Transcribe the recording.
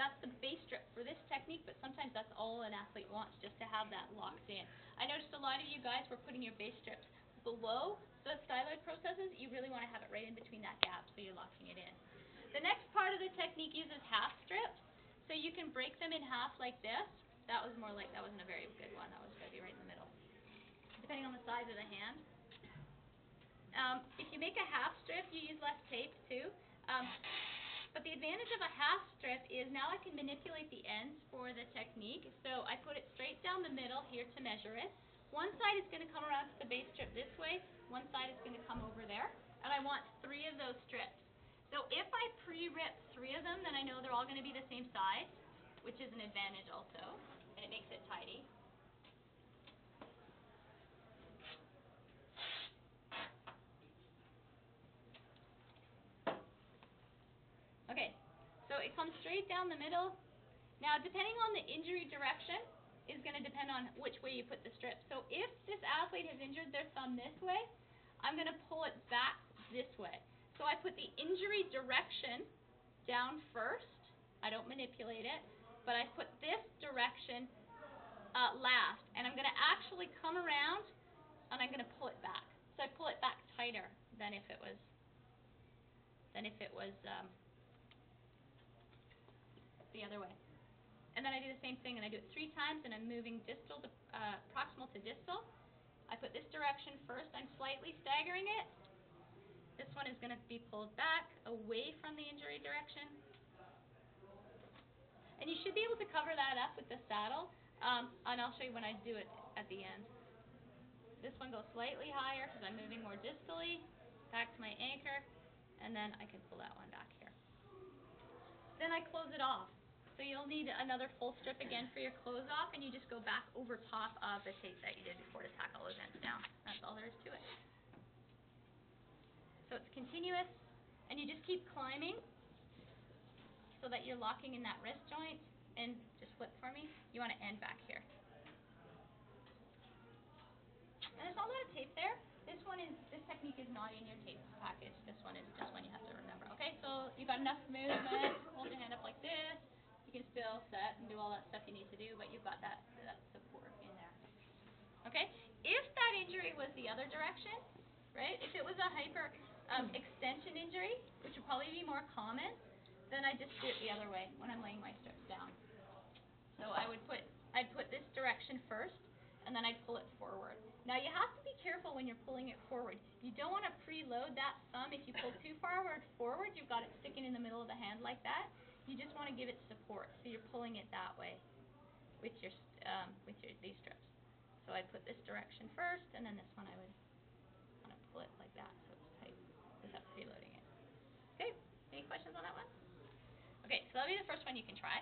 that's the base strip for this technique, but sometimes that's all an athlete wants, just to have that locked in. I noticed a lot of you guys were putting your base strips below the styloid processes. You really want to have it right in between that gap, so you're locking it in. The next part of the technique uses half strips, so you can break them in half like this. That wasn't a very good one. That was going to be right in the middle, depending on the size of the hand. If you make a half strip, you use less tape too. But the advantage of a half strip is now I can manipulate the ends for the technique. So I put it straight down the middle here to measure it. One side is going to come around to the base strip this way. One side is going to come over there. And I want 3 of those strips. So if I pre-rip 3 of them, then I know they're all going to be the same size, which is an advantage also. And it makes it tidy. Okay, so it comes straight down the middle. Now, depending on the injury direction is going to depend on which way you put the strip. So if this athlete has injured their thumb this way, I'm going to pull it back this way. So I put the injury direction down first. I don't manipulate it, but I put this direction last. And I'm going to actually come around, and I'm going to pull it back. So I pull it back tighter than if it was the other way. And then I do the same thing, and I do it 3 times, and I'm moving distal to proximal to distal. I put this direction first. I'm slightly staggering it. This one is going to be pulled back away from the injury direction. And you should be able to cover that up with the saddle, and I'll show you when I do it at the end. This one goes slightly higher because I'm moving more distally, back to my anchor, and then I can pull that one back here. Then I close it off. So you'll need another full strip again for your close off, and you just go back over top of the tape that you did before to tack all those ends down. That's all there is to it. So it's continuous, and you just keep climbing so that you're locking in that wrist joint. And just flip for me. You want to end back here. And there's not a lot of tape there. This technique is not in your tape package. This one is just one you have to remember. Okay, so you've got enough movement. Hold your hand up like this. You can still set and do all that stuff you need to do, but you've got that support in there. Okay? If that injury was the other direction, right? If it was a hyper extension injury, which would probably be more common, then I just do it the other way when I'm laying my strips down. So I'd put this direction first, and then I'd pull it forward. Now you have to be careful when you're pulling it forward. You don't want to preload that thumb. If you pull too far forward, you've got it sticking in the middle of the hand like that. You just want to give it support, so you're pulling it that way with these strips. So I'd put this direction first, and then this one I would want to pull it like that so it's tight without preloading it. Okay, any questions on that one? Okay, so that'll be the first one you can try.